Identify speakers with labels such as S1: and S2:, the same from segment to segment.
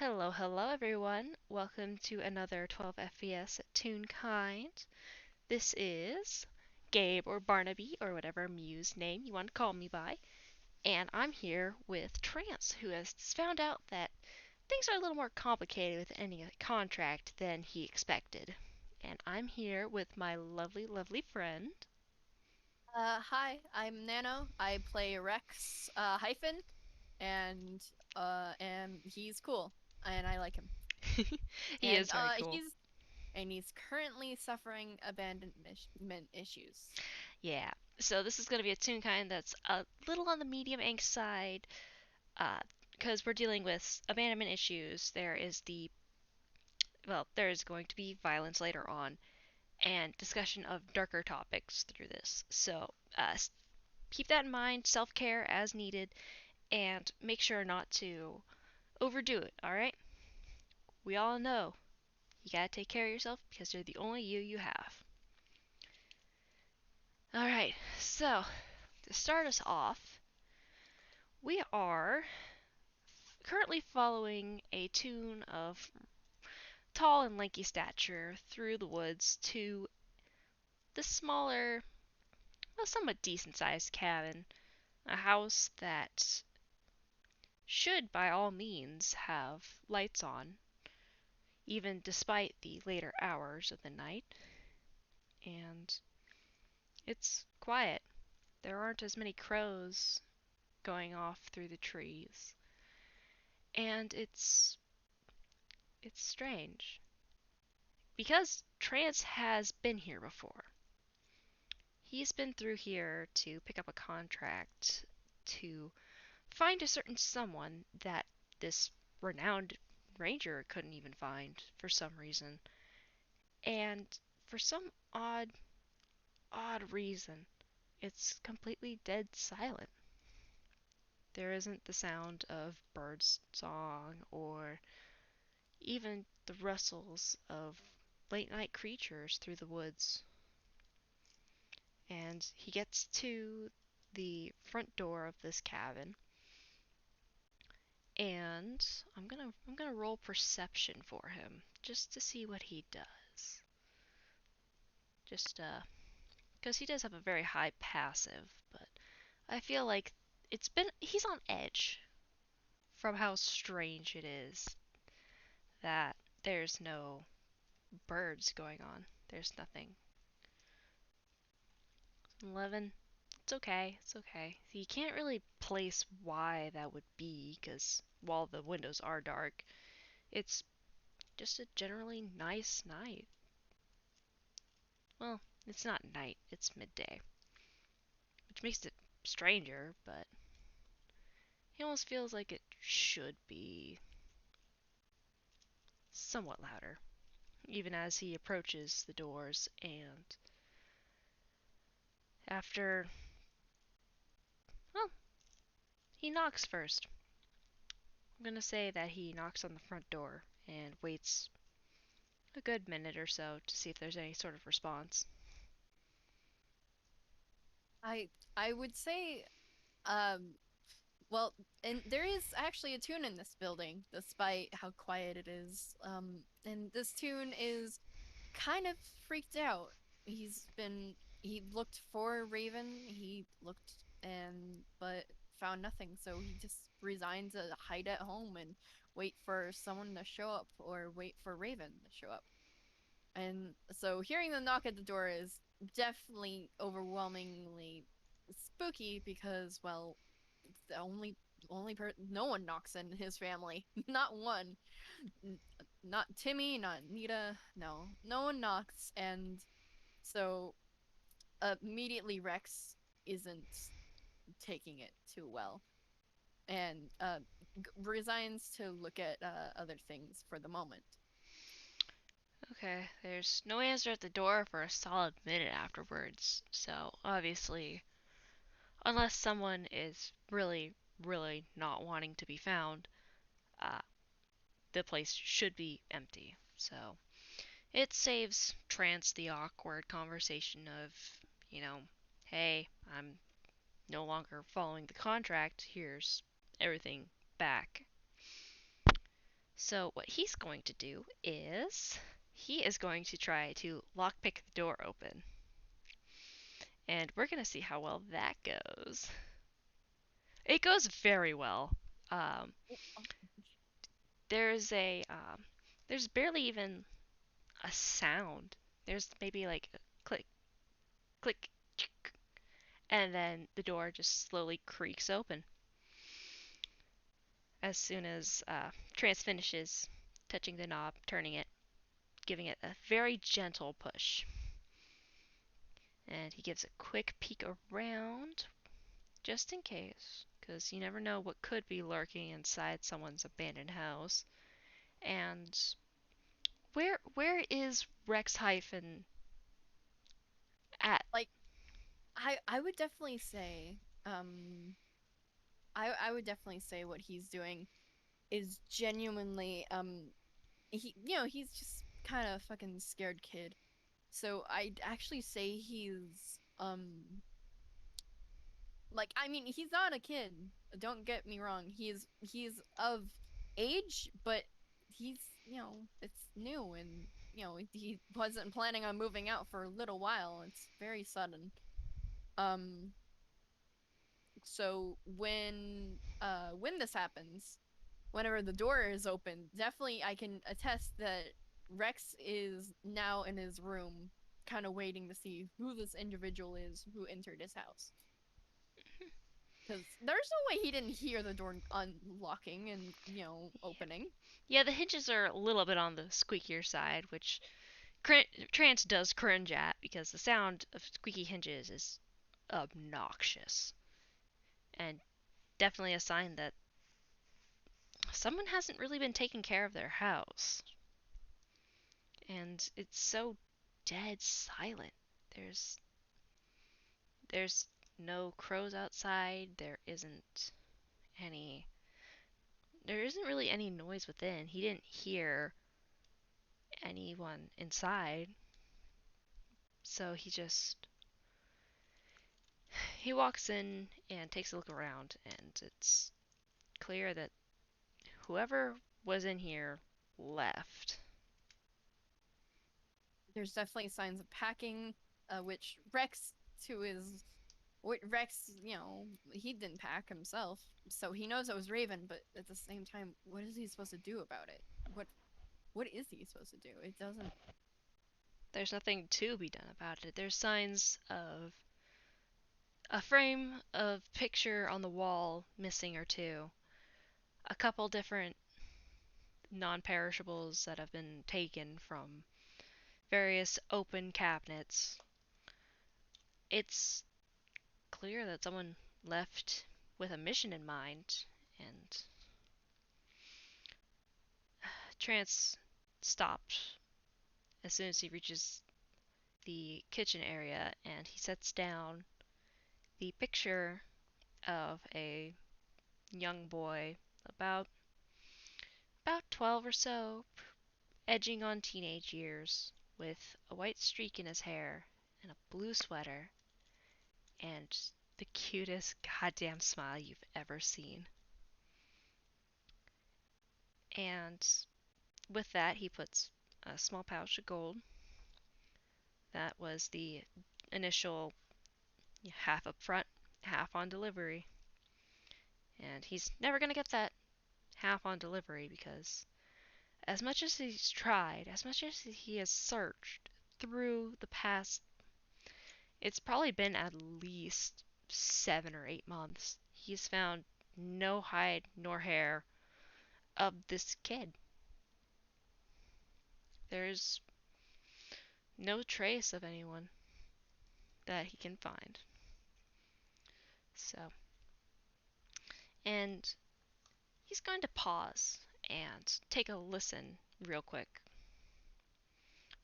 S1: Hello, hello everyone. Welcome to another 12 FPS at Toonkind. This is Gabe or Barnaby or whatever muse name you want to call me by. And I'm here with Trance, who has found out that things are a little more complicated with ending a contract than he expected. And I'm here with my lovely, lovely friend.
S2: Hi, I'm Nano. I play Rex, hyphen, and, and he's cool, and I like him.
S1: He
S2: And,
S1: is very cool.
S2: he's currently suffering abandonment issues.
S1: Yeah. So this is going to be a Toonkind that's a little on the medium angst side, because we're dealing with abandonment issues. There is going to be violence later on and discussion of darker topics through this. So keep that in mind, self care as needed, and make sure not to overdo it, alright? We all know you gotta take care of yourself because you're the only you have. Alright, so to start us off, we are currently following a tune of tall and lanky stature through the woods to the smaller, well, somewhat decent sized cabin. A house that should, by all means, have lights on, even despite the later hours of the night. And it's quiet. There aren't as many crows going off through the trees. And it's strange. Because Trance has been here before. He's been through here to pick up a contract to find a certain someone that this renowned ranger couldn't even find for some reason. And for some odd reason, it's completely dead silent. There isn't the sound of birds' song or even the rustles of late night creatures through the woods. And he gets to the front door of this cabin, and I'm gonna roll perception for him just to see what he does. Just because he does have a very high passive, but I feel like he's on edge from how strange it is that there's no birds going on. There's nothing. 11. It's okay. It's okay. You can't really place why that would be because while the windows are dark, it's just a generally nice night. Well, it's not night, it's midday, which makes it stranger, but he almost feels like it should be somewhat louder, even as he approaches the doors. And after, well, he knocks first. I'm gonna say that he knocks on the front door and waits a good minute or so to see if there's any sort of response.
S2: I I would say, um, well, and there is actually a tune in this building, despite how quiet it is. And this tune is kind of freaked out. He looked for Raven, he looked but found nothing, so he just resigned to hide at home and wait for someone to show up or wait for Raven to show up. And so hearing the knock at the door is definitely overwhelmingly spooky because, well, it's the no one knocks in his family. Not one. Not Timmy, not Nita. No one knocks, and so immediately Rex isn't taking it too well, and resigns to look at other things for the moment.
S1: Okay, there's no answer at the door for a solid minute afterwards, so obviously, unless someone is really, really not wanting to be found, uh, the place should be empty. So it saves Trance the awkward conversation of, you know, hey, I'm no longer following the contract, here's everything back. So what he's going to do is he is going to try to lockpick the door open. And we're going to see how well that goes. It goes very well. Um,
S2: Oh,
S1: there's a there's barely even a sound. There's maybe like a click, click, and then the door just slowly creaks open as soon as Trance finishes touching the knob, turning it, giving it a very gentle push. And he gives a quick peek around, just in case, because you never know what could be lurking inside someone's abandoned house. And where is Rex Hyphen at?
S2: like I would definitely say um I would definitely say what he's doing is genuinely he's just kind of fucking scared kid. So I'd actually say he's like, I mean, he's not a kid. Don't get me wrong. He's of age, but he's, it's new, and he wasn't planning on moving out for a little while. It's very sudden. Um so when this happens, whenever the door is open, definitely I can attest that Rex is now in his room, kind of waiting to see who this individual is who entered his house. Because there's no way he didn't hear the door unlocking and, opening.
S1: Yeah, the hinges are a little bit on the squeakier side, which Trance does cringe at because the sound of squeaky hinges is obnoxious and definitely a sign that someone hasn't really been taking care of their house. And it's so dead silent. There's there's no crows outside. Any there isn't really any noise within. He didn't hear anyone inside. So he walks in and takes a look around, and it's clear that whoever was in here left.
S2: There's definitely signs of packing, which Rex, to his Rex, he didn't pack himself, so he knows it was Raven. But at the same time, what is he supposed to do about it? What is he supposed to do? It doesn't.
S1: There's nothing to be done about it. There's signs of a frame of picture on the wall missing or two. A couple different non-perishables that have been taken from various open cabinets. It's clear that someone left with a mission in mind, and Trance stopped as soon as he reaches the kitchen area, and he sets down the picture of a young boy about 12 or so, edging on teenage years, with a white streak in his hair and a blue sweater and the cutest goddamn smile you've ever seen. And with that, he puts a small pouch of gold. That was the initial half up front, half on delivery. And he's never going to get that half on delivery because as much as he's tried, as much as he has searched through the past, it's probably been at least 7 or 8 months, he's found no hide nor hair of this kid. There's no trace of anyone that he can find. So, and he's going to pause and take a listen real quick,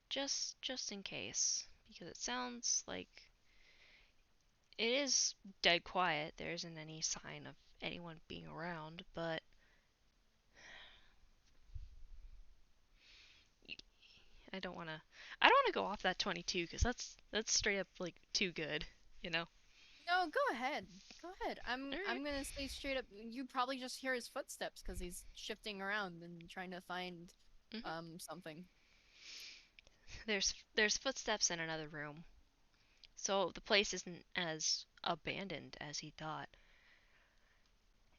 S1: just in case, because it sounds like it is dead quiet. There isn't any sign of anyone being around, but I don't want to I don't want to go off that 22 cuz that's straight up like too good, you know.
S2: No, go ahead. Go ahead. I'm
S1: All right.
S2: I'm gonna say straight up. You probably just hear his footsteps because he's shifting around and trying to find
S1: Hmm.
S2: something.
S1: There's footsteps in another room, so the place isn't as abandoned as he thought.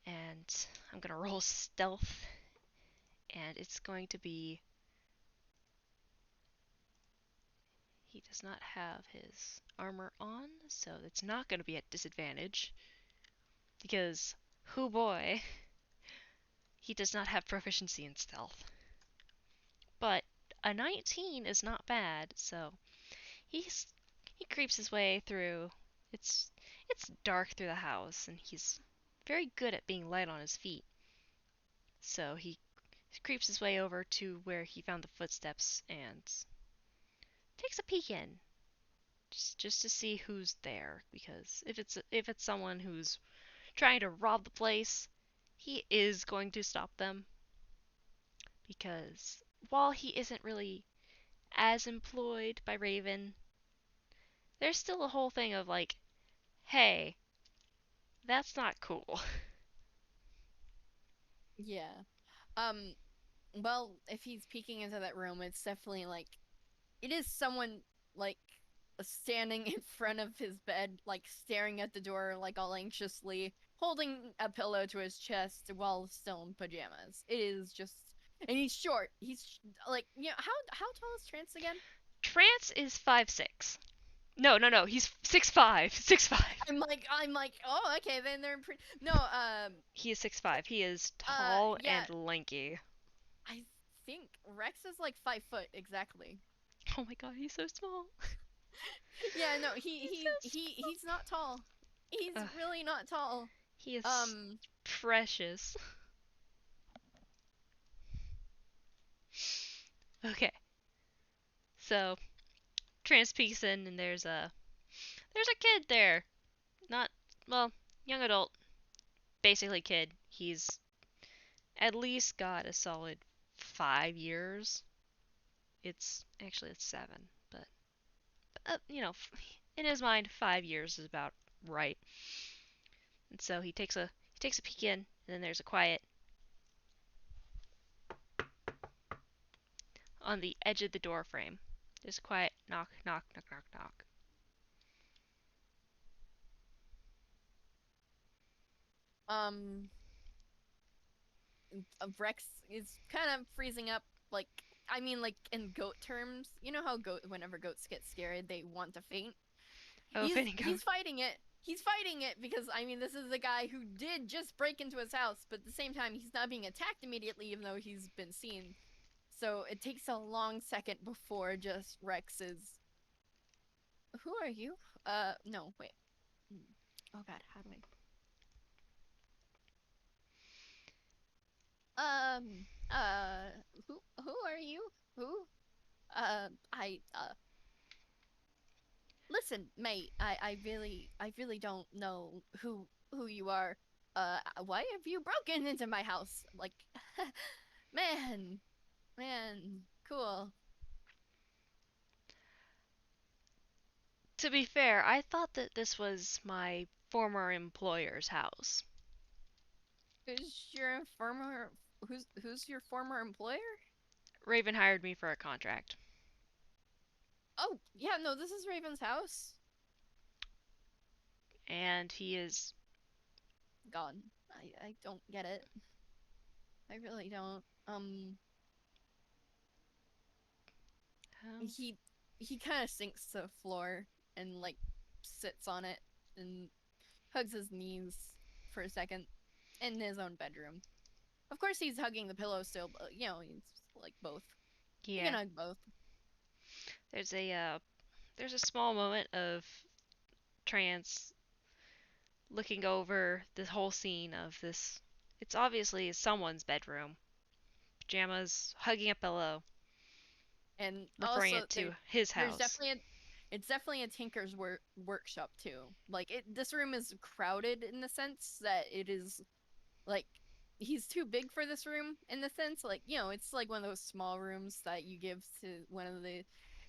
S1: And I'm gonna roll stealth, and it's going to be. He does not have his armor on, so it's not going to be at disadvantage because, hoo boy, he does not have proficiency in stealth. But a 19 is not bad, so he's he creeps his way through. It's it's dark through the house, and he's very good at being light on his feet. So he creeps his way over to where he found the footsteps and takes a peek in, just to see who's there. Because if it's someone who's trying to rob the place, he is going to stop them. Because while he isn't really as employed by Raven, there's still a whole thing of like, hey, that's not cool.
S2: Yeah. Um. Well, if he's peeking into that room, it's definitely like it is someone like standing in front of his bed, like staring at the door, like all anxiously, holding a pillow to his chest while still in pajamas. It is just, and he's short. He's like, how tall is Trance again?
S1: Trance is 5'6". No, no, no, he's 6'5". 6'5".
S2: I'm like, oh, okay, then they're pretty. No,
S1: He is 6'5". He is tall
S2: yeah,
S1: and lanky.
S2: I think Rex is like 5 foot exactly.
S1: Oh my god, he's so small.
S2: Yeah, no,
S1: He's so
S2: he's not tall. He's
S1: small.
S2: really not tall.
S1: He is
S2: Um,
S1: precious. Okay, so Trance peeks in and there's a kid there. Not, well, young adult, basically kid. He's at least got a solid 5 years. It's 7, but in his mind, 5 years is about right. And so he takes a peek in, and then there's a quiet on the edge of the door frame. There's a quiet knock, knock, knock, knock, knock.
S2: um, Rex is kind of freezing up. Like, I mean, like in goat terms, you know how whenever goats get scared, they want to faint.
S1: Oh,
S2: He's
S1: fainting goat.
S2: he's fighting it. He's fighting it because I mean, this is the guy who did just break into his house, but at the same time, he's not being attacked immediately, even though he's been seen. So it takes a long second before just Rex is. Who are you? No, wait. Oh God, how do I? Uh, who are you? Who? I listen, mate. I really don't know who you are. Why have you broken into my house? Like, man, man, cool.
S1: To be fair, I thought that this was my former employer's house.
S2: Who's your former? Who's your former employer?
S1: Raven hired me for a contract,
S2: Oh, yeah, no, this is Raven's house.
S1: and he is.
S2: God, I don't get it. I really don't.
S1: Um,
S2: He kind of sinks to the floor and like sits on it and hugs his knees for a second in his own bedroom. Of course, he's hugging the pillow still, but he's like both. You can
S1: yeah,
S2: hug both.
S1: there's a small moment of Trance looking over the whole scene of this. It's obviously someone's bedroom. Pajamas, hugging a pillow,
S2: And
S1: referring
S2: also
S1: it to his
S2: there's
S1: house.
S2: definitely it's definitely a tinker's workshop too. Like this room is crowded in the sense that it is like he's too big for this room in the sense like it's like one of those small rooms that you give to one of the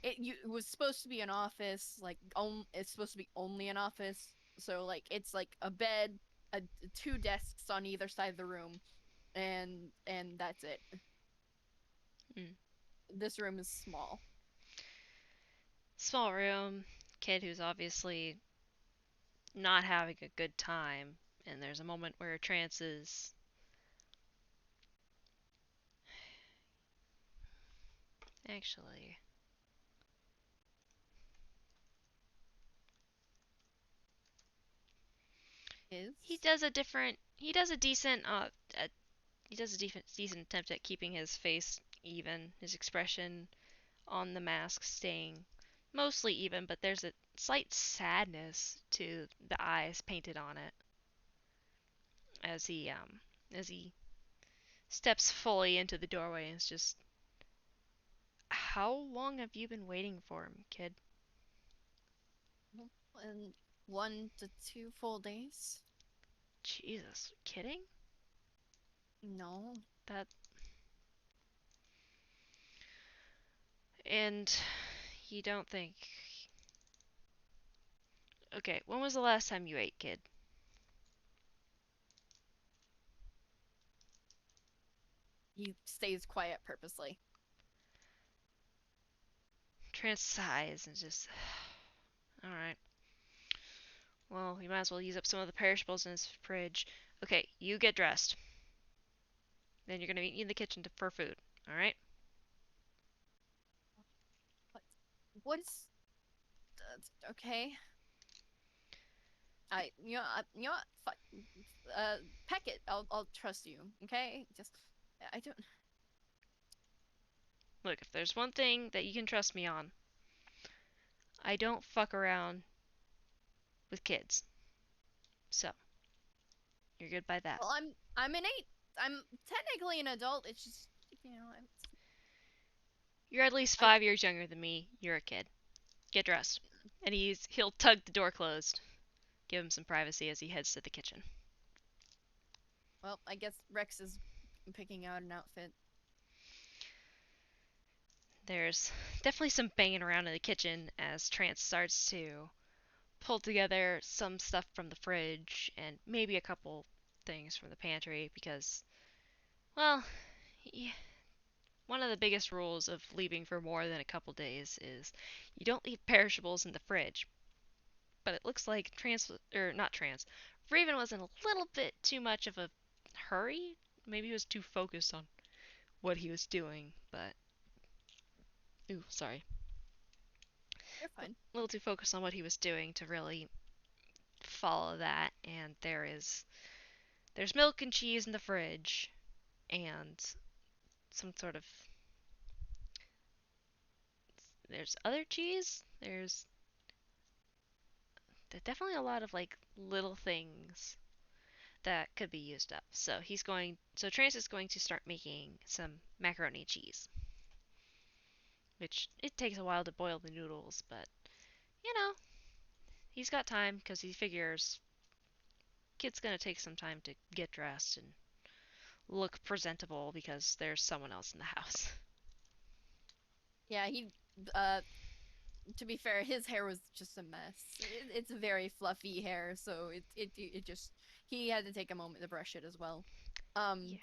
S2: it was supposed to be an office like it's supposed to be only an office So like it's like a bed, a, two desks on either side of the room, and that's it.
S1: Mm.
S2: This room is small.
S1: Small room, kid who's obviously not having a good time, and there's a moment where Trance is actually he
S2: Is
S1: does a different he does a decent he does a decent attempt at keeping his face even, his expression on the mask staying mostly even, but there's a slight sadness to the eyes painted on it as he steps fully into the doorway and is just, how long have you been waiting for him, kid?
S2: in 1 to 2 full days.
S1: Jesus, kidding?
S2: No.
S1: That and you don't think, okay, when was the last time you ate, kid?
S2: He stays quiet purposely.
S1: Trance sighs and just, alright. Well, you might as well use up some of the perishables in his fridge. Okay, you get dressed. Then you're gonna be in the kitchen for food. Alright?
S2: What? What's okay? You know, fuck. Pack it. I'll trust you. Okay? Just, I don't.
S1: Look, if there's one thing that you can trust me on, I don't fuck around with kids. So, you're good by that.
S2: Well, I'm an eight. I'm technically an adult. It's just, I'm.
S1: You're at least
S2: I
S1: 5 years younger than me. You're a kid. Get dressed. And he'll tug the door closed, give him some privacy as he heads to the kitchen.
S2: well, I guess Rex is picking out an outfit.
S1: There's definitely some banging around in the kitchen as Trance starts to pull together some stuff from the fridge and maybe a couple things from the pantry because, well, one of the biggest rules of leaving for more than a couple days is you don't leave perishables in the fridge. But it looks like or not Trance, Raven was in a little bit too much of a hurry. Maybe he was too focused on what he was doing, but ooh, sorry.
S2: You're
S1: A
S2: fine.
S1: little too focused on what he was doing to really follow that, and there's milk and cheese in the fridge and some sort of there's other cheese. There's definitely a lot of like little things that could be used up. So Trance is going to start making some macaroni cheese, which it takes a while to boil the noodles, but you know, he's got time because he figures kid's gonna take some time to get dressed and look presentable because there's someone else in the house.
S2: Yeah, he. Uh, to be fair, his hair was just a mess. It's a very fluffy hair, so it just he had to take a moment to brush it as well.
S1: Yeah.
S2: Um,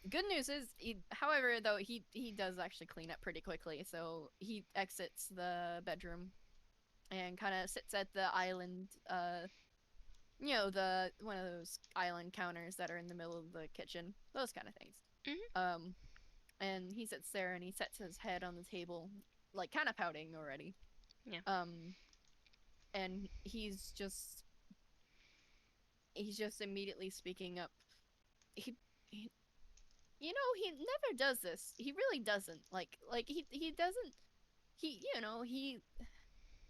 S2: Good news is, however, though he does actually clean up pretty quickly. So he exits the bedroom and kind of sits at the island. The one of those island counters that are in the middle of the kitchen, those kind of things.
S1: Hmm.
S2: Um, and he sits there and he sets his head on the table, like kind of pouting already.
S1: Yeah.
S2: Um, and he's just immediately speaking up. He he never does this. He really doesn't. He doesn't.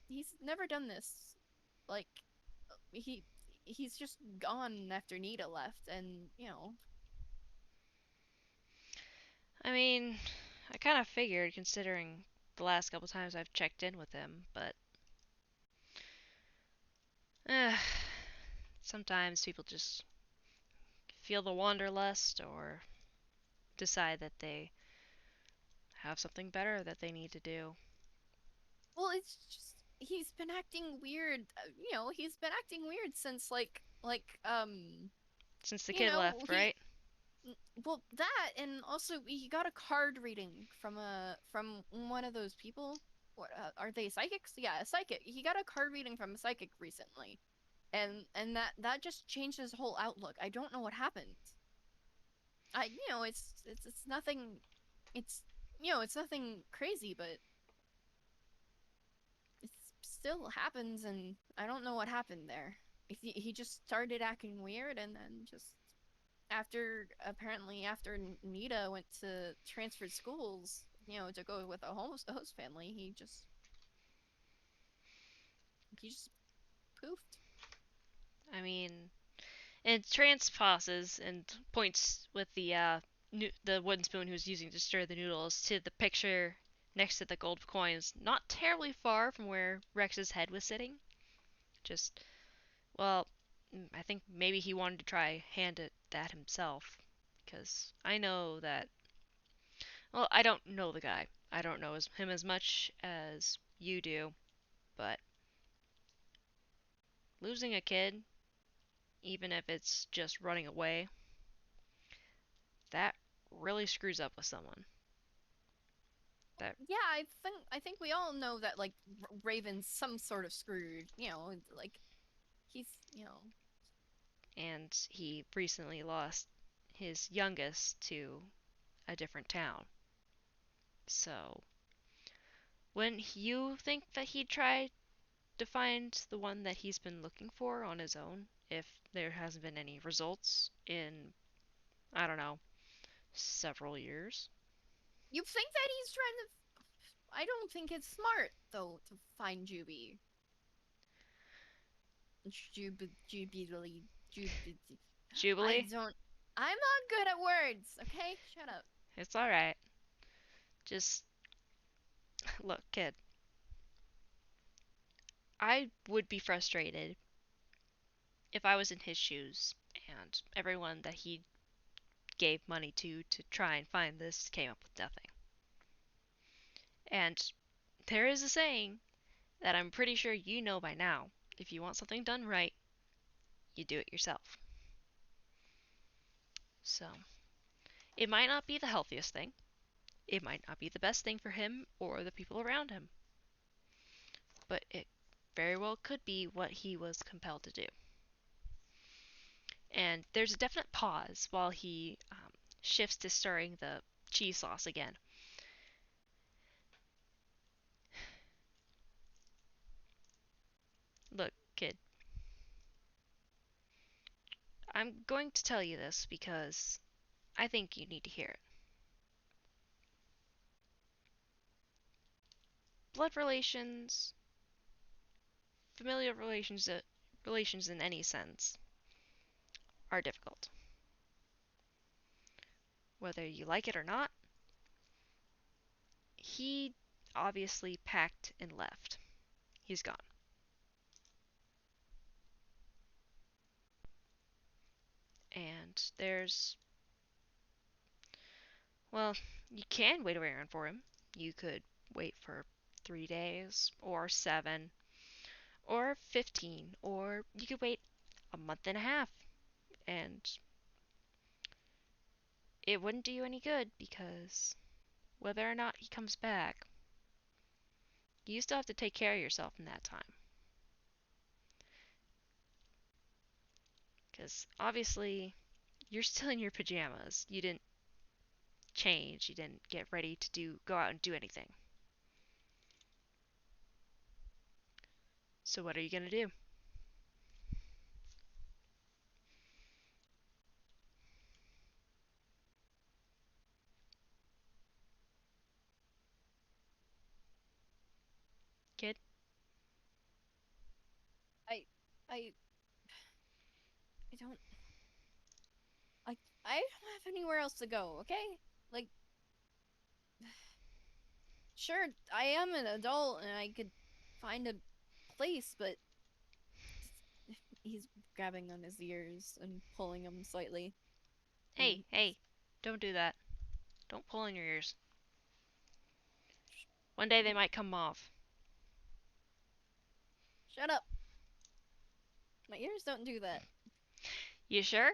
S2: He's never done this. Like he he's just gone after Nita left, and
S1: I mean, I kind of figured considering the last couple times I've checked in with him, but uh, sometimes people just feel the wanderlust or decide that they have something better that they need to do.
S2: well, it's just. he's been acting weird. He's been acting weird since
S1: Since the
S2: you
S1: kid
S2: know,
S1: left,
S2: he
S1: right?
S2: well that and also he got a card reading from one of those people. What are they psychics? Yeah, a psychic. He got a card reading from a psychic recently, and that just changed his whole outlook. I don't know what happened. It's nothing. It's it's nothing crazy, but it still happens, and I don't know what happened there. He just started acting weird, and then just after Nita went to transferred schools, to go with a host family, he just poofed.
S1: I mean, and Trance pauses and points with the wooden spoon he was using to stir the noodles to the picture next to the gold coins, not terribly far from where Rex's head was sitting. Just, well, I think maybe he wanted to try hand it that himself, because I know that. Well, I don't know the guy. I don't know him as much as you do, but losing a kid, even if it's just running away, that really screws up with someone. That
S2: Yeah, I think we all know that like Raven's some sort of screwed. Like he's
S1: and he recently lost his youngest to a different town. So, wouldn't you think that he'd try to find the one that he's been looking for on his own if there hasn't been any results in, I don't know, several years?
S2: You think that he's trying to. I don't think it's smart though to find Juby. Jubilee, Jubilee. I
S1: Jubilee?
S2: don't. I'm not good at words. Okay, shut up.
S1: It's alright. Just, look, kid, I would be frustrated if I was in his shoes and everyone that he gave money to try and find this came up with nothing. And there is a saying that I'm pretty sure you know by now. If you want something done right, you do it yourself. So, it might not be the healthiest thing. It might not be the best thing for him or the people around him. But it very well could be what he was compelled to do. And there's a definite pause while he shifts to stirring the cheese sauce again. Look, kid, I'm going to tell you this because I think you need to hear it. Blood relations, familial relations in any sense, are difficult. Whether you like it or not, he obviously packed and left. He's gone. And well, you can wait around for him. You could wait for 3 days, or 7, or 15, or you could wait a month and a half, and it wouldn't do you any good because whether or not he comes back, you still have to take care of yourself in that time. Because obviously, you're still in your pajamas. You didn't change. You didn't get ready to go out and do anything. So what are you gonna do, kid?
S2: I, I, I don't. I, I don't have anywhere else to go. Okay, like, sure, I am an adult and I could find a place, but he's grabbing on his ears and pulling them slightly,
S1: Hey,
S2: and
S1: hey, don't do that. Don't pull in your ears. One day they might come off.
S2: Shut up. My ears don't do that.
S1: You sure?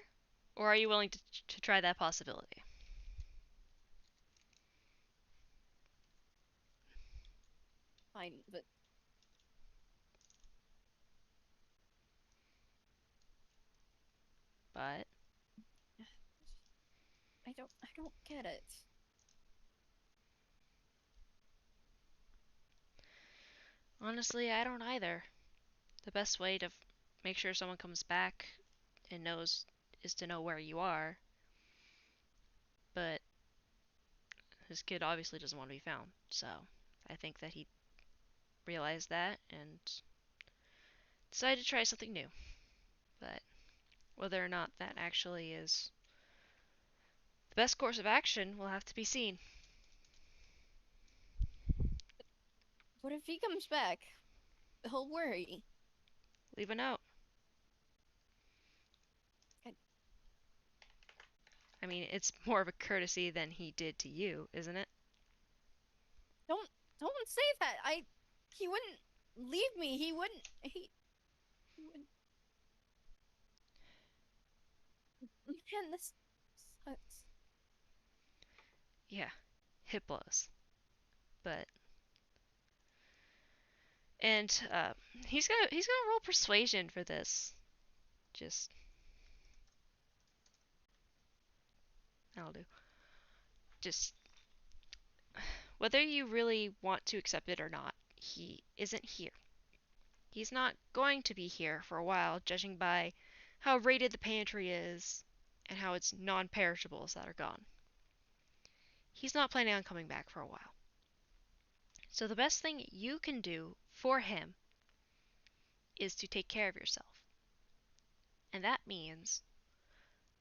S1: Or are you willing to try that possibility?
S2: Fine, but
S1: But
S2: I don't get it.
S1: honestly, I don't either. The best way to make sure someone comes back and knows is to know where you are. But his kid obviously doesn't want to be found. So I think that he realized that and decided to try something new. But whether or not that actually is the best course of action will have to be seen.
S2: What if he comes back? He'll worry.
S1: Leave a note.
S2: I,
S1: I mean, it's more of a courtesy than he did to you, isn't it?
S2: don't don't say that. He wouldn't leave me. He wouldn't. Man, this sucks.
S1: Yeah, it blows. But and he's gonna roll persuasion for this. Just that'll do. Just whether you really want to accept it or not, he isn't here. He's not going to be here for a while, judging by how rated the pantry is and how it's non-perishables that are gone. He's not planning on coming back for a while. So the best thing you can do for him is to take care of yourself. And that means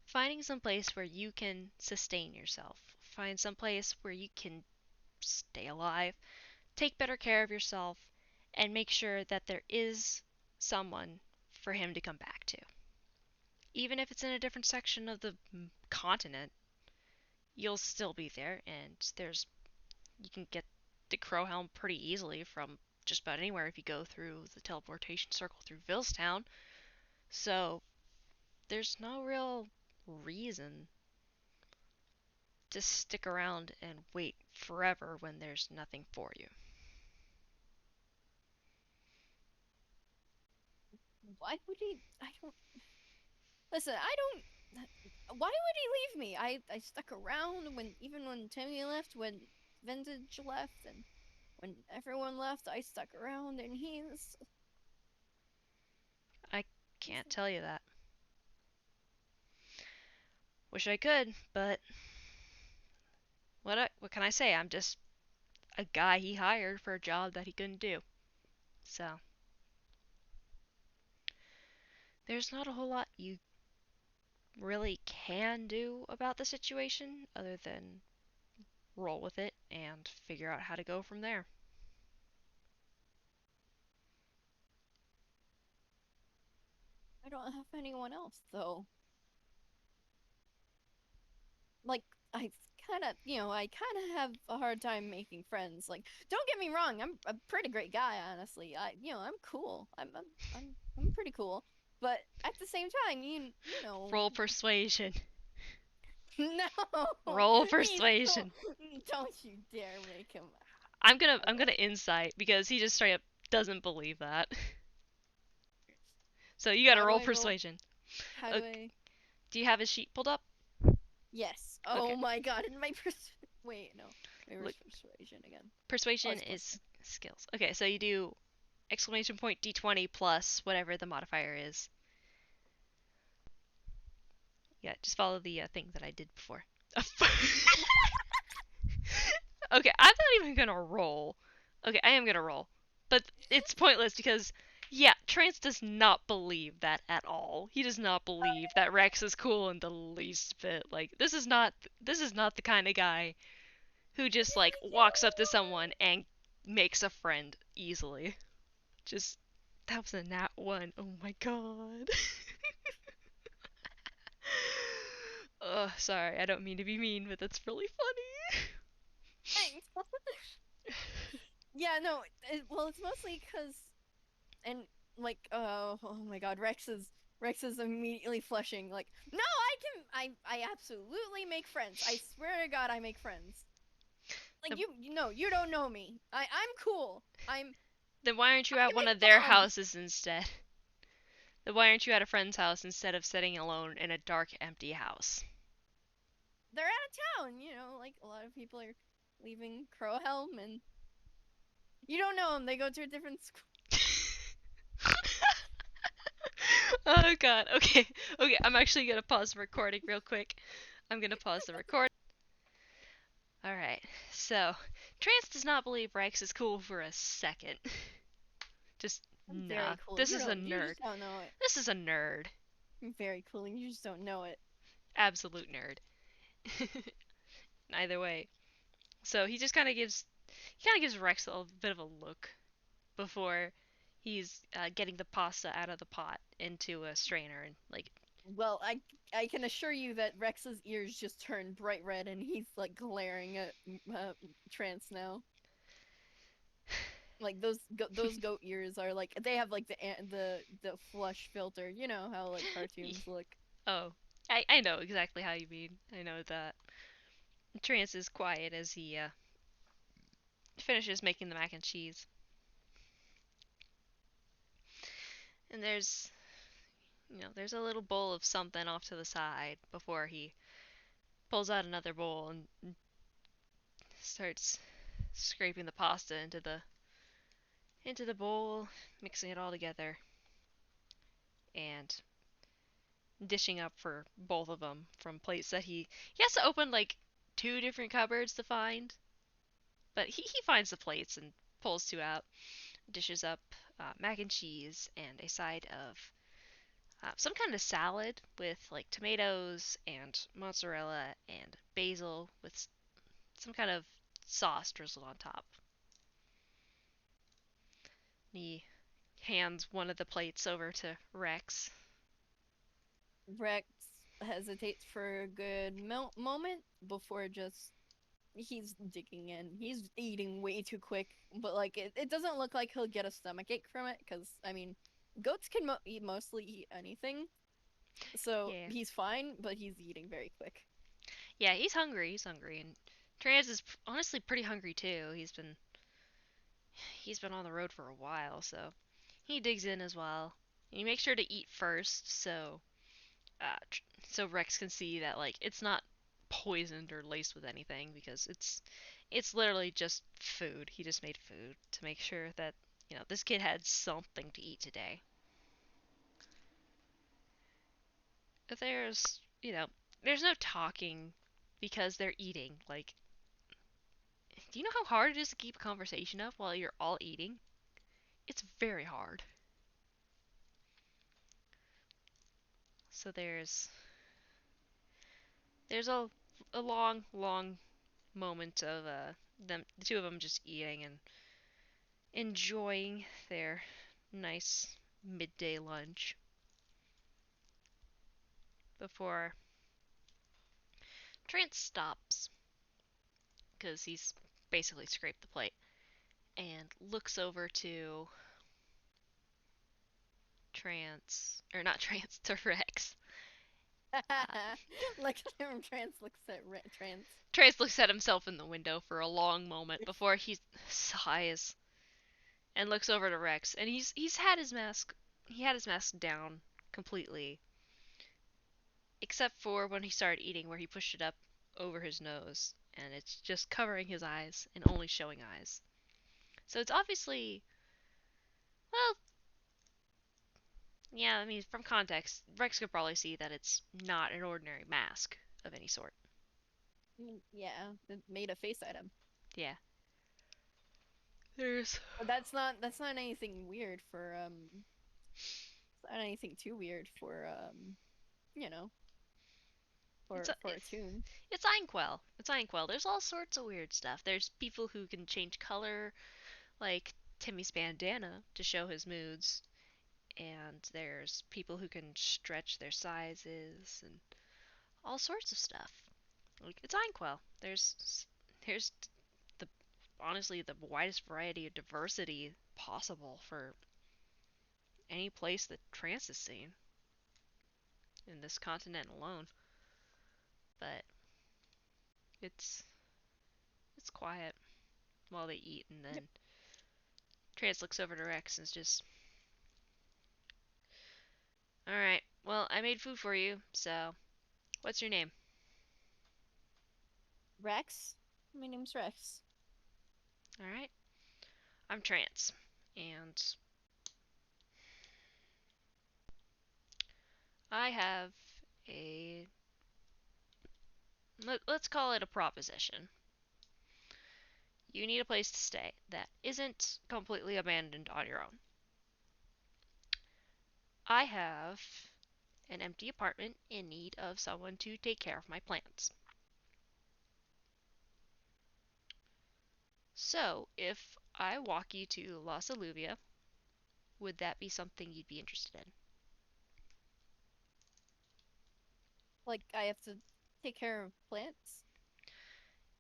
S1: finding some place where you can sustain yourself. Find some place where you can stay alive, take better care of yourself, and make sure that there is someone for him to come back to. Even if it's in a different section of the continent, you'll still be there, and you can get the Crowhelm pretty easily from just about anywhere if you go through the teleportation circle through Villestown. So there's no real reason to stick around and wait forever when there's nothing for you.
S2: Why would he? I don't. Listen, I don't. Why would he leave me? I stuck around even when Timmy left, when Vintage left, and when everyone left, I stuck around, and he's.
S1: I can't tell you that. Wish I could, but what can I say? I'm just a guy he hired for a job that he couldn't do. So there's not a whole lot you really can do about the situation other than roll with it and figure out how to go from there.
S2: I don't have anyone else though. Like I I kind of have a hard time making friends. Like, don't get me wrong, I'm a pretty great guy, honestly. I'm cool. I'm pretty cool. But at the same time, you know,
S1: Roll persuasion.
S2: no,
S1: Roll
S2: he's
S1: persuasion.
S2: cool. Don't you dare make him.
S1: I'm gonna insight because he just straight up doesn't believe that. So you gotta
S2: How do
S1: roll
S2: I roll?
S1: persuasion.
S2: How do
S1: Okay.
S2: I?
S1: Do you have his sheet pulled up?
S2: Yes.
S1: Okay.
S2: Oh my god, and my wait, no. Where's
S1: Look,
S2: persuasion again? Oh,
S1: persuasion
S2: it's plus
S1: is
S2: 10.
S1: skills. Okay, so you do exclamation point d20 plus whatever the modifier is. Yeah, just follow the thing that I did before. Okay, I'm not even gonna roll. Okay, I am gonna roll. But it's pointless because, yeah, Trance does not believe that at all. He does not believe that Rex is cool in the least bit. Like, this is not the kind of guy who just, like, walks up to someone and makes a friend easily. Just, that was a nat one. Oh my god. Ugh, sorry, I don't mean to be mean, but that's really funny.
S2: Thanks. Yeah, no. Well, it's mostly because, and like oh my god, Rex is immediately flushing like, no, I absolutely make friends. I swear to God, I make friends. Like
S1: Then
S2: you know, you don't know me. I'm cool.
S1: then why aren't you
S2: I
S1: at
S2: can
S1: one
S2: make
S1: of their
S2: bombs.
S1: houses instead? Then why aren't you at a friend's house instead of sitting alone in a dark, empty house?
S2: They're out of town, you know, like a lot of people are leaving Crowhelm and you don't know them. They go to a different school.
S1: Oh god. Okay. Okay, I'm actually gonna pause the recording real quick. I'm gonna pause the recording. Alright. So, Trance does not believe Rex is cool for a second. Just
S2: I'm
S1: nah.
S2: very cool.
S1: This is a
S2: You
S1: nerd.
S2: just don't know it.
S1: This is a nerd.
S2: I'm very cool. You just don't know it.
S1: Absolute nerd. Either way. So he kind of gives Rex a bit of a look before he's getting the pasta out of the pot into a strainer and like
S2: Well, I can assure you that Rex's ears just turned bright red and he's like glaring at Trance now. Like those goat ears are like they have like the flush filter. You know how like cartoons look.
S1: oh, I know exactly how you mean. I know that. Trance is quiet as he finishes making the mac and cheese. And there's a little bowl of something off to the side before he pulls out another bowl and starts scraping the pasta into the bowl, mixing it all together and dishing up for both of them from plates that he has to open like two different cupboards to find, but he finds the plates and pulls two out, dishes up mac and cheese and a side of some kind of salad with like tomatoes and mozzarella and basil with some kind of sauce drizzled on top. He hands one of the plates over to Rex.
S2: Rex hesitates for a good moment before just he's digging in. He's eating way too quick, but like it doesn't look like he'll get a stomachache from it because I mean, goats can mostly eat anything, so
S1: Yeah.
S2: he's fine. But he's eating very quick.
S1: Yeah, he's hungry. He's hungry, and Trans is honestly pretty hungry too. He's been on the road for a while, so he digs in as well. And he makes sure to eat first, uh, so Rex can see that like it's not poisoned or laced with anything because it's literally just food. He just made food to make sure that this kid had something to eat today. If there's no talking because they're eating. Like, do you know how hard it is to keep a conversation up while you're all eating? It's very hard. So there's a long moment of the two of them just eating and enjoying their nice midday lunch before Trance stops because he's basically scraped the plate and looks over to Trance or not Trance to Rex. Uh,
S2: Like Trance looks at Trance.
S1: Trance looks at himself in the window for a long moment before he sighs and looks over to Rex, and he's had his mask down completely, except for when he started eating, where he pushed it up over his nose, and it's just covering his eyes and only showing eyes. So it's obviously, well, yeah. I mean, from context, Rex could probably see that it's not an ordinary mask of any sort.
S2: Yeah, it made a face at him.
S1: Yeah. There's
S2: But that's not anything weird for it's not anything too weird for you know,
S1: it's a,
S2: for a tune.
S1: it's Einquell. It's Einquell. There's all sorts of weird stuff. There's people who can change color, like Timmy's bandana, to show his moods, and there's people who can stretch their sizes and all sorts of stuff. Like it's Einquell. There's the honestly the widest variety of diversity possible for any place that Trance has seen in this continent alone. But it's it's quiet while they eat, and
S2: Yep.
S1: then Trance looks over to Rex and is just, all right, well, I made food for you, so what's your name?
S2: Rex? My name's Rex.
S1: All right, I'm Trance, and I have a let's call it a proposition. You need a place to stay that isn't completely abandoned on your own. I have an empty apartment in need of someone to take care of my plants. So, if I walk you to Los Aluvia, would that be something you'd be interested in?
S2: Like, I have to take care of plants?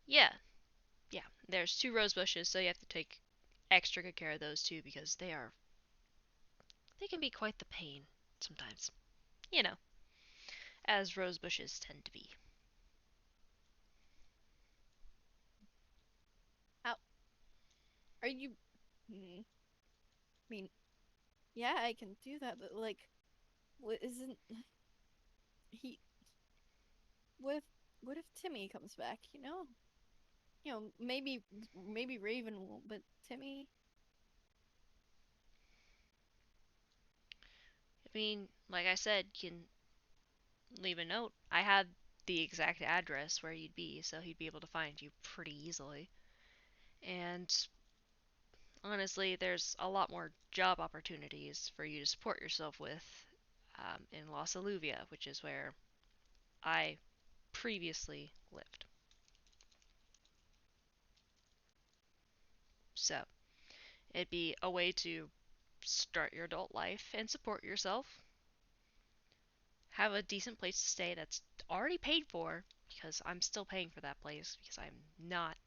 S1: Yeah, yeah. There's two rose bushes, so you have to take extra good care of those too because they can be quite the pain sometimes. You know, as rose bushes tend to be.
S2: How are you? Hmm. I mean, yeah, I can do that, but like, what isn't he? What if what if Timmy comes back? Maybe Raven won't, but Timmy.
S1: I mean, like I said, you can leave a note. I had the exact address where you'd be, so he'd be able to find you pretty easily. And honestly, there's a lot more job opportunities for you to support yourself with in Los Aluvia, which is where I previously lived. So it'd be a way to start your adult life and support yourself, have a decent place to stay that's already paid for, because I'm still paying for that place because I'm not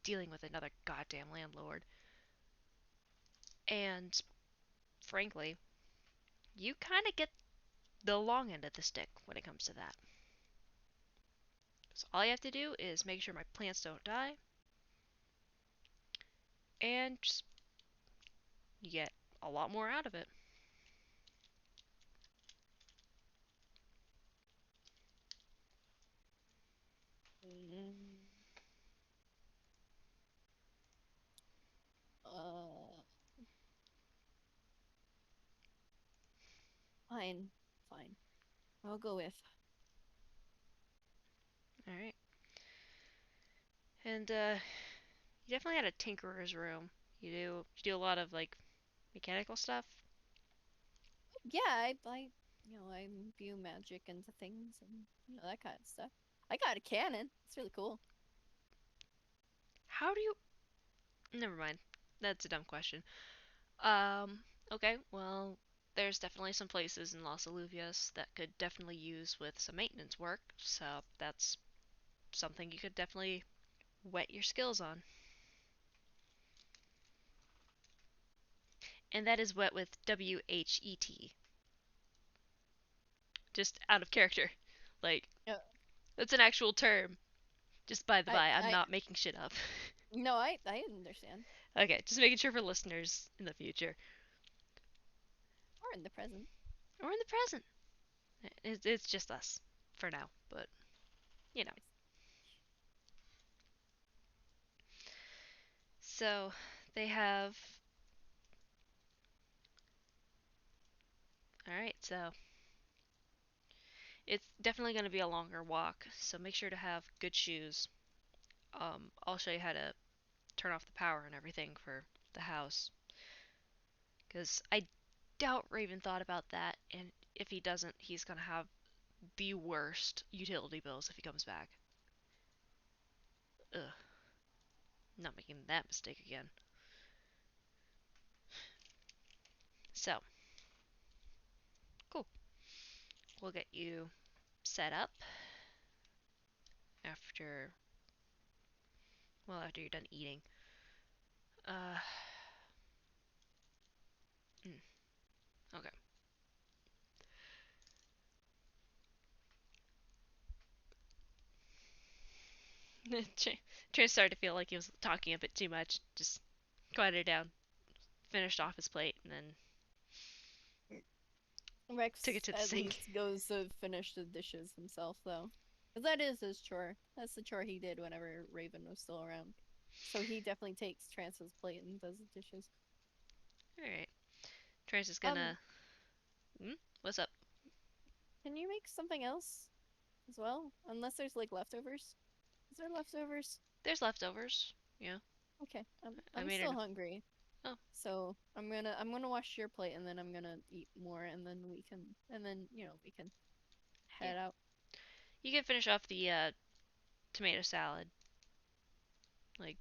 S1: dealing with another goddamn landlord. And frankly, you kind of get the long end of the stick when it comes to that. So all you have to do is make sure my plants don't die, and just you get a lot more out of it.
S2: Mm, uh, fine, fine. I'll go with.
S1: All right, and you definitely had a tinkerer's room. You do a lot of like mechanical stuff.
S2: Yeah, I imbue magic into things and that kind of stuff. I got a cannon. It's really cool.
S1: How do you? Never mind. That's a dumb question. Um. Okay. Well, there's definitely some places in Los Aluvias that could definitely use with some maintenance work. So that's something you could definitely whet your skills on. And that is wet with WHET. Just out of character. Like,
S2: Yeah,
S1: that's an actual term. Just by the
S2: I
S1: by, I'm
S2: I
S1: not making shit up.
S2: no, I understand.
S1: Okay, just making sure for listeners in the future.
S2: Or in the present.
S1: Or in the present. It's just us for now, but you know. So they have. Alright, so it's definitely going to be a longer walk, so make sure to have good shoes. I'll show you how to turn off the power and everything for the house. Because I doubt Raven thought about that, and if he doesn't, he's going to have the worst utility bills if he comes back. Ugh, not making that mistake again. So, cool. We'll get you set up after, well, after you're done eating. Uh, mm. Okay. Trance started to feel like he was talking a bit too much. Just quieted down, finished off his plate, and then took it
S2: Rex
S1: to the
S2: at
S1: sink.
S2: least goes to finish the dishes himself, though. Because that is his chore. That's the chore he did whenever Raven was still around. So he definitely takes Trance's plate and does the dishes.
S1: Alright. Trance is
S2: Um,
S1: gonna. Hmm? What's up?
S2: can you make something else as well? Unless there's like leftovers. Is there leftovers?
S1: There's leftovers. Yeah.
S2: Okay,
S1: I
S2: I'm
S1: made
S2: still
S1: enough.
S2: hungry.
S1: Oh,
S2: So I'm gonna wash your plate and then I'm gonna eat more and then we can
S1: yeah.
S2: head out.
S1: You can finish off the tomato salad. Like,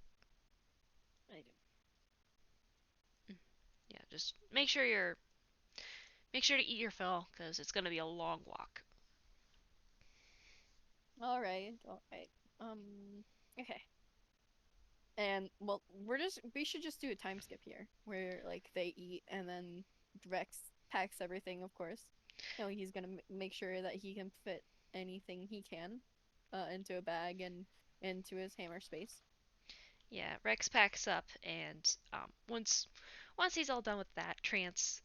S2: I do.
S1: mm, yeah, just make sure to eat your fill, cause it's gonna be a long walk.
S2: All right, all right. Okay. And well, we should just do a time skip here where like they eat and then Rex packs everything, of course. You know, he's gonna make sure that he can fit anything he can into a bag and into his hammer space.
S1: Yeah, Rex packs up, and once he's all done with that, Trance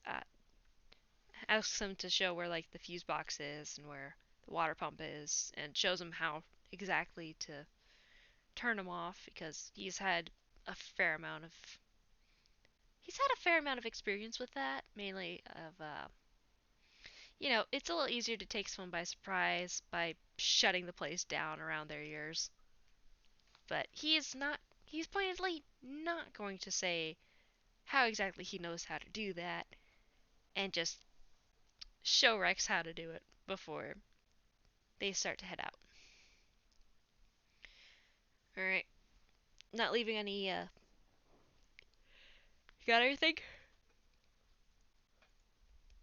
S1: asks him to show where like the fuse box is and where the water pump is, and shows him how exactly to turn them off because he's had a fair amount of experience with that, mainly of it's a little easier to take someone by surprise by shutting the place down around their ears. But he's pointedly not going to say how exactly he knows how to do that and just show Rex how to do it before they start to head out. Alright. Not leaving any you got everything?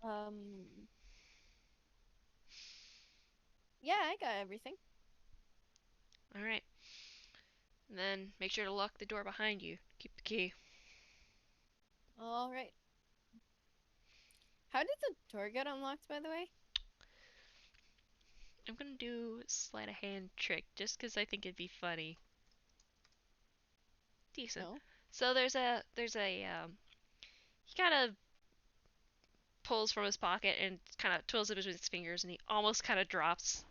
S2: Um, yeah, I got everything.
S1: Alright. And then make sure to lock the door behind you. Keep the key.
S2: All right. How did the door get unlocked, by the way?
S1: I'm gonna do a sleight of hand trick just because I think it'd be funny. Decent.
S2: No.
S1: So he kind of pulls from his pocket and kind of twirls it between his fingers, and he almost kind of drops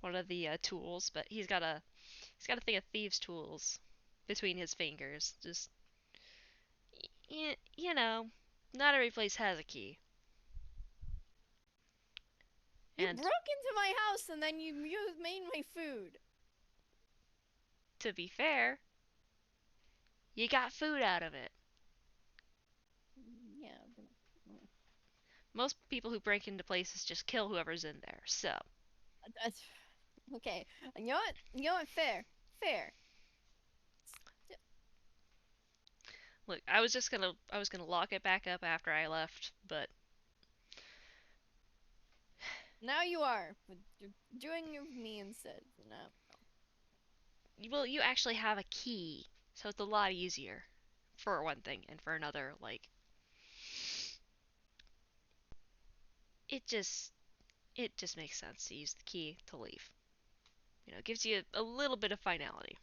S1: one of the tools, but he's got a thing of thieves' tools between his fingers. Just you know, not every place has a key.
S2: You
S1: And
S2: broke into my house and then you made my food.
S1: to be fair, you got food out of it.
S2: Yeah.
S1: Most people who break into places just kill whoever's in there. So,
S2: That's okay. You know what? You know what? Fair. Fair.
S1: look, I was gonna lock it back up after I left, but
S2: Now you are. But you're doing it with me instead. No.
S1: well, you actually have a key, so it's a lot easier. For one thing, and for another, like it just it just makes sense to use the key to leave. It gives you a little bit of finality.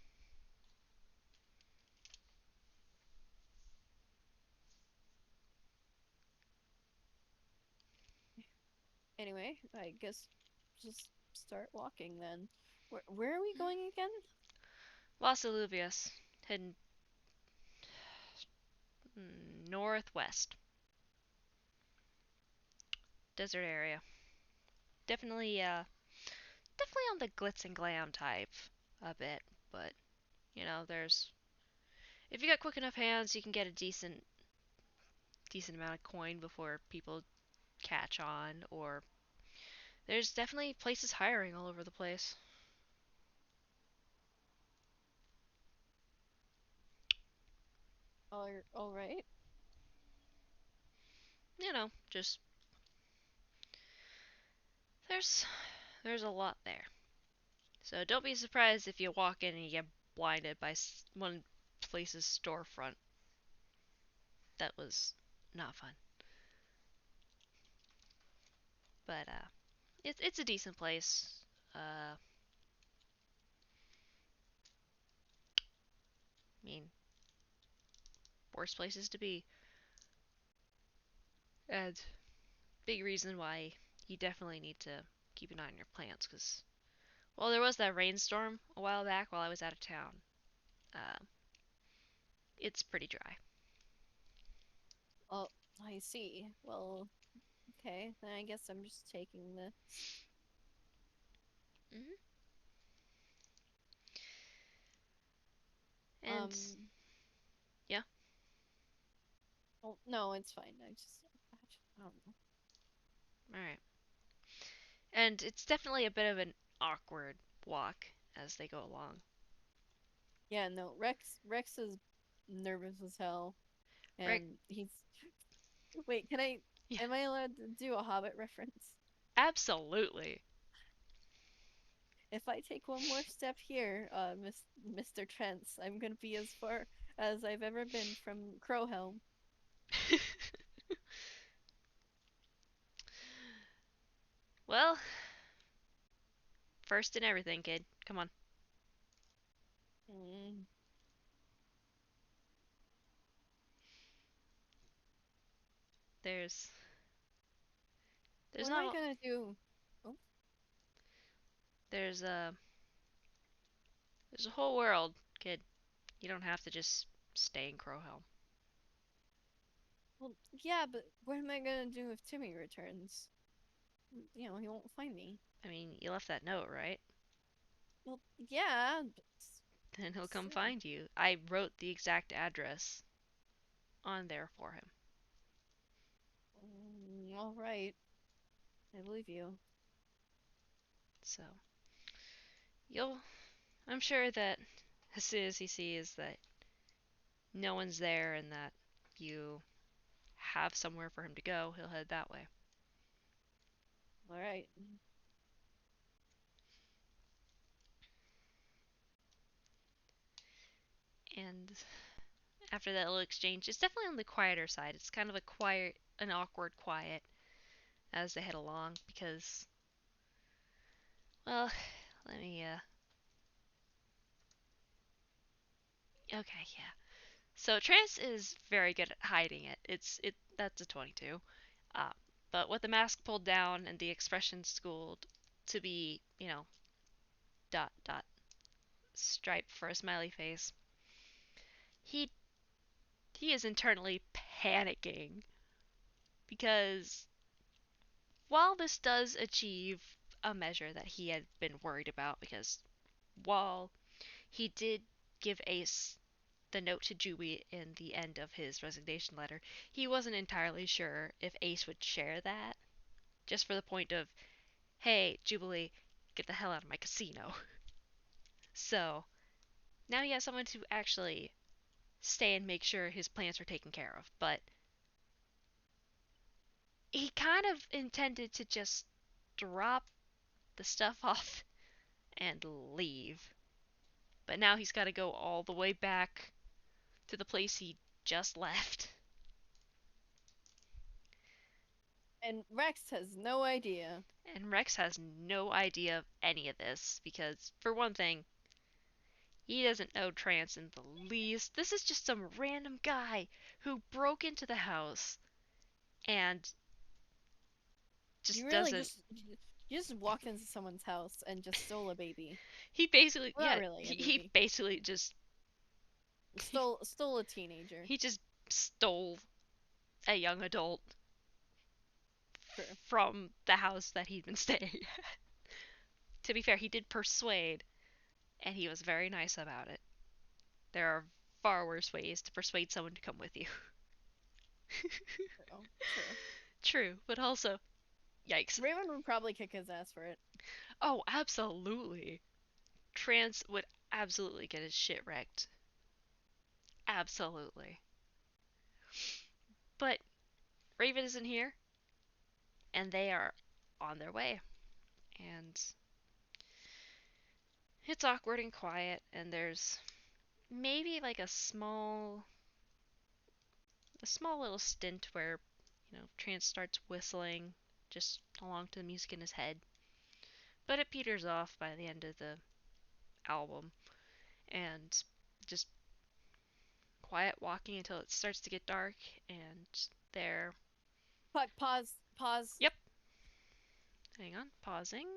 S2: Anyway, I guess just start walking then. Where are we going again?
S1: Las Aluvias, heading northwest, desert area. Definitely, definitely on the glitz and glam type a bit, but there's if you got quick enough hands, you can get a decent amount of coin before people catch on, or there's definitely places hiring all over the place.
S2: All right.
S1: Just there's there's a lot there. So don't be surprised if you walk in and you get blinded by one place's storefront. That was not fun. But it's a decent place. I mean, worst places to be, and big reason why you definitely need to keep an eye on your plants, because well, there was that rainstorm a while back while I was out of town. Uh, it's pretty dry.
S2: Oh, I see. Well, okay, then I guess I'm just taking this.
S1: Hmm. And
S2: Um,
S1: yeah,
S2: oh, no, it's fine. I don't know.
S1: all right. And it's definitely a bit of an awkward walk as they go along.
S2: Yeah, no, Rex is nervous as hell,
S1: Right?
S2: and he's. Wait, can I?
S1: Yeah,
S2: Am I allowed to do a Hobbit reference?
S1: absolutely.
S2: If I take one more step here, Mr. Trance, I'm gonna be as far as I've ever been from Crowhelm.
S1: Well, first in everything, kid. Come on.
S2: Mm.
S1: There's there's
S2: What am I
S1: not
S2: gonna do? Oh,
S1: there's a there's a whole world, kid. You don't have to just stay in Crowhelm.
S2: well, yeah, but what am I gonna do if Timmy returns? You know, he won't find me.
S1: I mean, you left that note, right?
S2: Well, yeah, but
S1: Then he'll come
S2: still.
S1: find you. I wrote the exact address on there for him.
S2: All right, I believe you.
S1: So, you'll I'm sure that as soon as he sees that no one's there and that you have somewhere for him to go, he'll head that way.
S2: All right.
S1: And after that little exchange, it's definitely on the quieter side. It's kind of a quiet, an awkward quiet as they head along because, well, let me, okay, yeah. So Trance is very good at hiding it. That's a 22. Uh, but with the mask pulled down and the expression schooled to be, dot dot stripe for a smiley face, he he is internally panicking because while this does achieve a measure that he had been worried about, because while he did give Ace the note to Julie in the end of his resignation letter, he wasn't entirely sure if Ace would share that, just for the point of, hey, Jubilee, get the hell out of my casino. So now he has someone to actually stay and make sure his plants are taken care of. But he kind of intended to just drop the stuff off and leave. But now he's got to go all the way back to the place he just left.
S2: And Rex has no idea.
S1: And Rex has no idea of any of this because, for one thing, he doesn't know Trance in the least. This is just some random guy who broke into the house and
S2: You
S1: just
S2: really
S1: doesn't.
S2: just walked into someone's house and just stole a baby.
S1: He basically,
S2: Well, not
S1: yeah,
S2: really a
S1: he
S2: baby.
S1: basically just
S2: Stole a teenager.
S1: he just stole a young adult
S2: True.
S1: from the house that he'd been staying. To be fair, he did persuade, and he was very nice about it. There are far worse ways to persuade someone to come with you.
S2: True. True.
S1: True, but also, yikes.
S2: Raven would probably kick his ass for it.
S1: Oh, absolutely. Trance would absolutely get his shit wrecked. Absolutely. But Raven isn't here, and they are on their way. And it's awkward and quiet, and there's maybe like a small little stint where, Trance starts whistling, just along to the music in his head. But it peters off by the end of the album, and just quiet walking until it starts to get dark, and there.
S2: Fuck, pause, pause.
S1: Yep. Hang on, pausing.